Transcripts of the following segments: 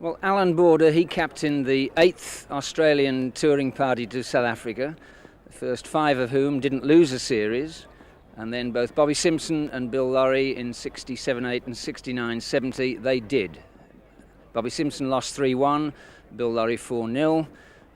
Well, Alan Border, he captained the 8th Australian touring party to South Africa, the first 5 of whom didn't lose a series, and then both Bobby Simpson and Bill Lawry in 67-8 and 69-70, they did. Bobby Simpson lost 3-1, Bill Lawry 4-0,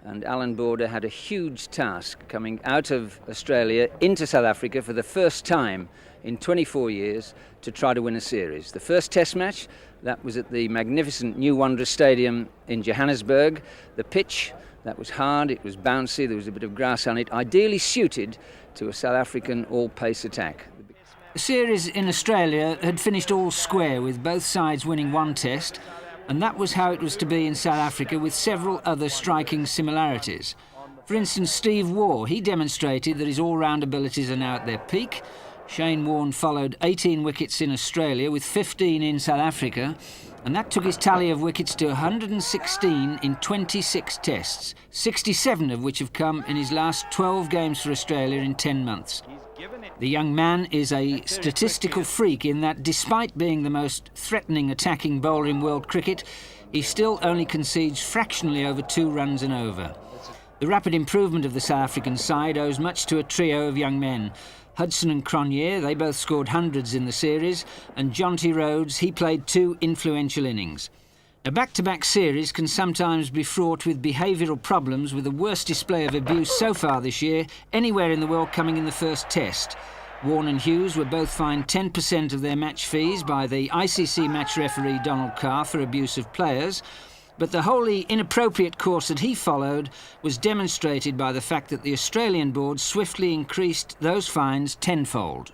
and Alan Border had a huge task coming out of Australia into South Africa for the first time in 24 years to try to win a series. The first test match, that was at the magnificent New Wanderers Stadium in Johannesburg. The pitch, that was hard, it was bouncy, there was a bit of grass on it, ideally suited to a South African all-pace attack. The series in Australia had finished all square, with both sides winning one test, and that was how it was to be in South Africa, with several other striking similarities. For instance, Steve Waugh, he demonstrated that his all-round abilities are now at their peak. Shane Warne followed 18 wickets in Australia with 15 in South Africa, and that took his tally of wickets to 116 in 26 tests, 67 of which have come in his last 12 games for Australia in 10 months. The young man is a statistical freak in that, despite being the most threatening attacking bowler in world cricket, he still only concedes fractionally over 2 runs and over. The rapid improvement of the South African side owes much to a trio of young men. Hudson and Cronje, they both scored hundreds in the series, and Jonty Rhodes, he played 2 influential innings. A back-to-back series can sometimes be fraught with behavioural problems, with the worst display of abuse so far this year anywhere in the world coming in the first test. Warne and Hughes were both fined 10% of their match fees by the ICC match referee Donald Carr for abuse of players, but the wholly inappropriate course that he followed was demonstrated by the fact that the Australian board swiftly increased those fines tenfold.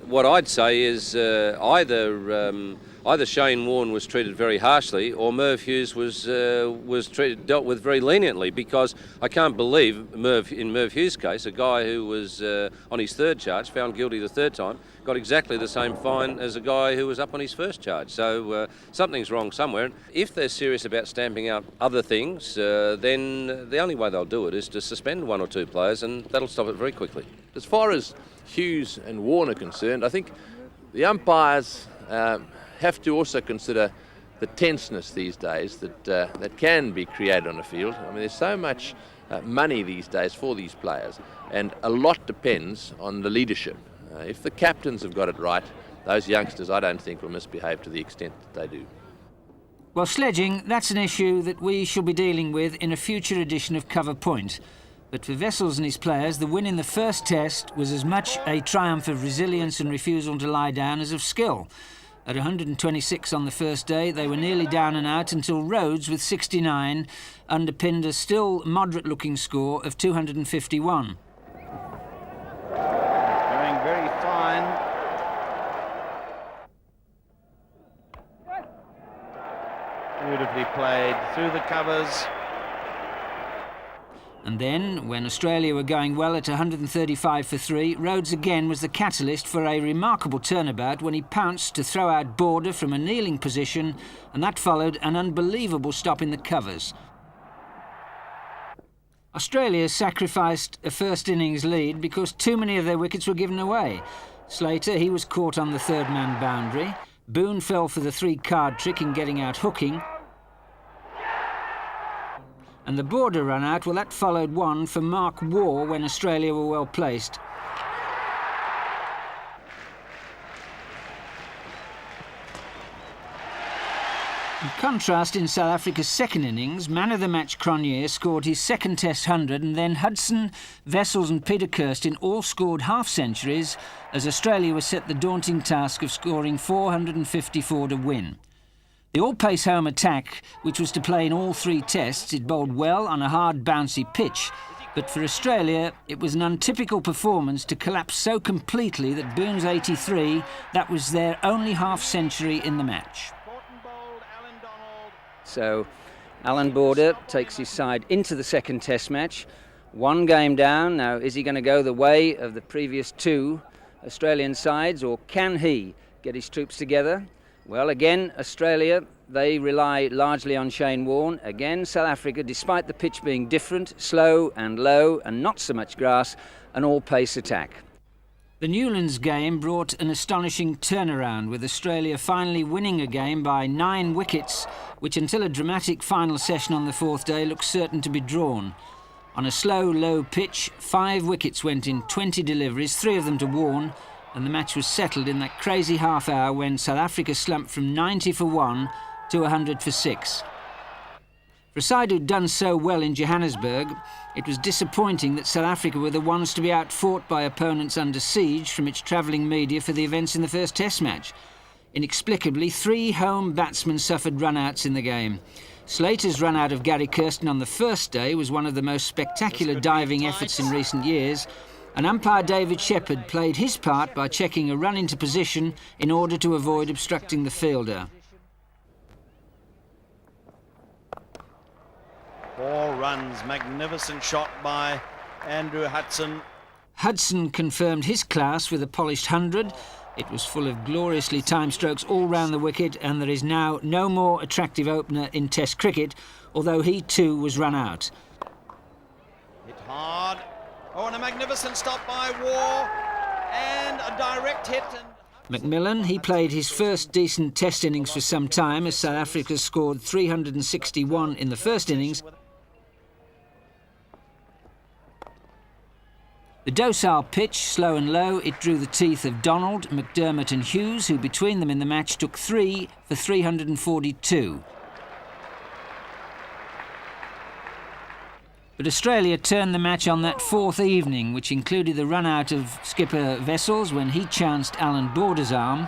What I'd say is either Shane Warne was treated very harshly, or Merv Hughes was dealt with very leniently, because I can't believe in Merv Hughes' case, a guy who was on his 3rd charge, found guilty the 3rd time, got exactly the same fine as a guy who was up on his 1st charge. So something's wrong somewhere. If they're serious about stamping out other things, then the only way they'll do it is to suspend 1 or 2 players, and that'll stop it very quickly. As far as Hughes and Warne are concerned, I think the umpires have to also consider the tenseness these days that can be created on the field. I mean, there's so much money these days for these players, and a lot depends on the leadership. If the captains have got it right, those youngsters, I don't think, will misbehave to the extent that they do. Well, sledging, that's an issue that we shall be dealing with in a future edition of Cover Point. But for Wessels and his players, the win in the first test was as much a triumph of resilience and refusal to lie down as of skill. At 126 on the first day, they were nearly down and out until Rhodes, with 69, underpinned a still moderate-looking score of 251. Going very fine. Beautifully played through the covers. And then, when Australia were going well at 135 for 3, Rhodes again was the catalyst for a remarkable turnabout when he pounced to throw out Border from a kneeling position, and that followed an unbelievable stop in the covers. Australia sacrificed a first innings lead because too many of their wickets were given away. Slater, he was caught on the 3rd man boundary. Boone fell for the 3-card trick in getting out hooking. And the Border run out, well, that followed one for Mark Waugh when Australia were well placed. In contrast, in South Africa's second innings, man of the match Cronje scored his 2nd Test 100, and then Hudson, Wessels and Peter Kirsten all scored half-centuries as Australia was set the daunting task of scoring 454 to win. The all-pace home attack, which was to play in all 3 tests, it bowled well on a hard, bouncy pitch. But for Australia, it was an untypical performance to collapse so completely that Boone's 83, that was their only half-century in the match. So Alan Border takes his side into the 2nd test match. 1 game down. Now, is he going to go the way of the previous 2 Australian sides, or can he get his troops together? Well, again, Australia, they rely largely on Shane Warne. Again, South Africa, despite the pitch being different, slow and low and not so much grass, an all-pace attack. The Newlands game brought an astonishing turnaround, with Australia finally winning a game by 9 wickets, which until a dramatic final session on the 4th day looked certain to be drawn. On a slow, low pitch, 5 wickets went in 20 deliveries, 3 of them to Warne, and the match was settled in that crazy half hour when South Africa slumped from 90 for 1 to 100 for 6. For a side who'd done so well in Johannesburg, it was disappointing that South Africa were the ones to be outfought by opponents under siege from its travelling media for the events in the first Test match. Inexplicably, 3 home batsmen suffered run-outs in the game. Slater's run-out of Gary Kirsten on the first day was one of the most spectacular diving efforts in recent years, and umpire David Shepherd played his part by checking a run into position in order to avoid obstructing the fielder. 4 runs, magnificent shot by Andrew Hudson. Hudson confirmed his class with a polished 100. It was full of gloriously timed strokes all round the wicket, and there is now no more attractive opener in Test cricket, although he too was run out. Hit hard. Oh, and a magnificent stop by Waugh, and a direct hit. Macmillan, he played his first decent Test innings for some time as South Africa scored 361 in the first innings. The docile pitch, slow and low, it drew the teeth of Donald, McDermott and Hughes, who between them in the match took 3 for 342. But Australia turned the match on that 4th evening, which included the run-out of skipper Wessels when he chanced Alan Border's arm,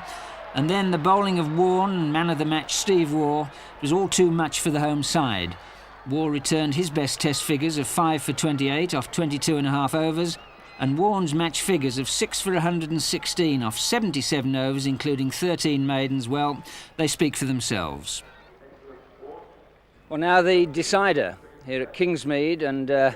and then the bowling of Warne and man of the match Steve Waugh was all too much for the home side. Waugh returned his best Test figures of 5 for 28 off 22.5 overs, and Warne's match figures of 6 for 116 off 77 overs, including 13 maidens, well, they speak for themselves. Well, now the decider here at Kingsmead, and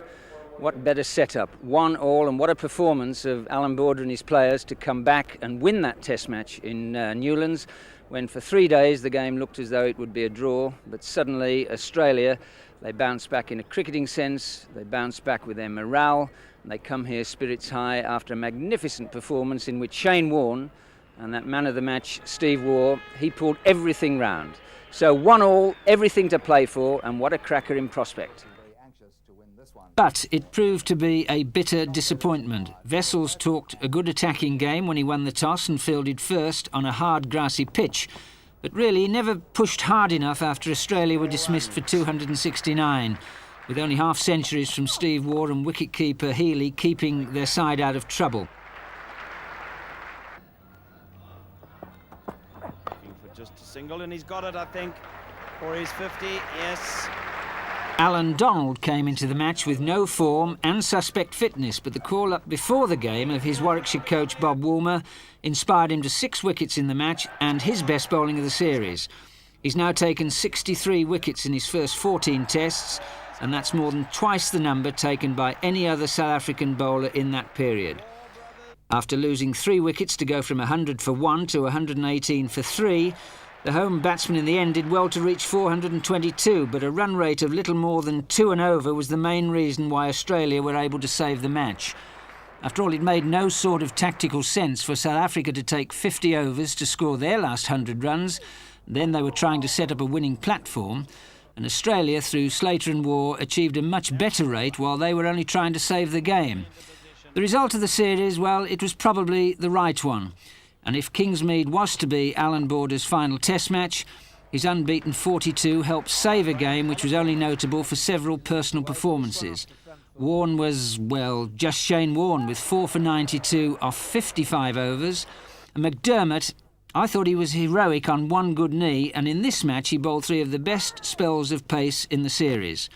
what better setup. 1-1, and what a performance of Alan Border and his players to come back and win that Test match in Newlands, when for 3 days the game looked as though it would be a draw, but suddenly Australia, they bounced back in a cricketing sense, they bounced back with their morale, and they come here spirits high after a magnificent performance in which Shane Warne and that man of the match, Steve Waugh, he pulled everything round. So 1-1, everything to play for, and what a cracker in prospect. But it proved to be a bitter disappointment. Wessels talked a good attacking game when he won the toss and fielded first on a hard grassy pitch, but really never pushed hard enough after Australia were dismissed for 269, with only half-centuries from Steve Waugh and wicket-keeper Healy keeping their side out of trouble. Looking for just a single, and he's got it, I think, for his 50, yes. Alan Donald came into the match with no form and suspect fitness, but the call-up before the game of his Warwickshire coach Bob Woolmer inspired him to 6 wickets in the match and his best bowling of the series. He's now taken 63 wickets in his first 14 tests, and that's more than twice the number taken by any other South African bowler in that period. After losing 3 wickets to go from 100 for 1 to 118 for 3, the home batsman in the end did well to reach 422, but a run rate of little more than 2 and over was the main reason why Australia were able to save the match. After all, it made no sort of tactical sense for South Africa to take 50 overs to score their last 100 runs. Then they were trying to set up a winning platform, and Australia, through Slater and Waugh, achieved a much better rate while they were only trying to save the game. The result of the series, well, it was probably the right one. And if Kingsmead was to be Alan Border's final Test match, his unbeaten 42 helped save a game which was only notable for several personal performances. Warne was, well, just Shane Warne with 4 for 92 off 55 overs. And McDermott, I thought he was heroic on one good knee, and in this match he bowled 3 of the best spells of pace in the series.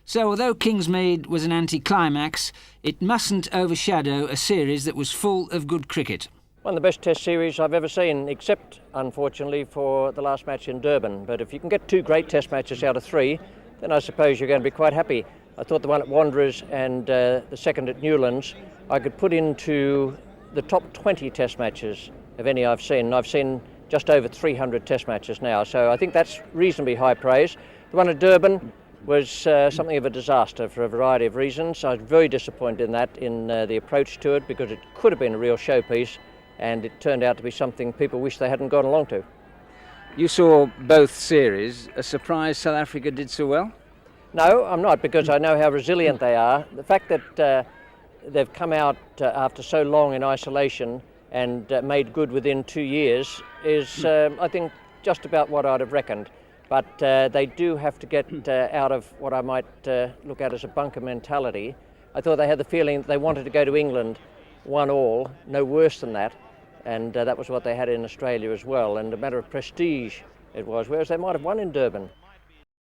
So although Kingsmead was an anticlimax, it mustn't overshadow a series that was full of good cricket. One of the best Test series I've ever seen, except, unfortunately, for the last match in Durban. But if you can get 2 great Test matches out of 3, then I suppose you're going to be quite happy. I thought the one at Wanderers and the second at Newlands, I could put into the top 20 Test matches of any I've seen. I've seen just over 300 Test matches now, so I think that's reasonably high praise. The one at Durban, was something of a disaster for a variety of reasons. I was very disappointed in that, in the approach to it, because it could have been a real showpiece, and it turned out to be something people wish they hadn't gone along to. You saw both series. A surprise South Africa did so well? No, I'm not, because I know how resilient they are. The fact that they've come out after so long in isolation and made good within 2 years is, I think, just about what I'd have reckoned. But they do have to get out of what I might look at as a bunker mentality. I thought they had the feeling that they wanted to go to England 1-1, no worse than that, and that was what they had in Australia as well, and a matter of prestige it was, whereas they might have won in Durban.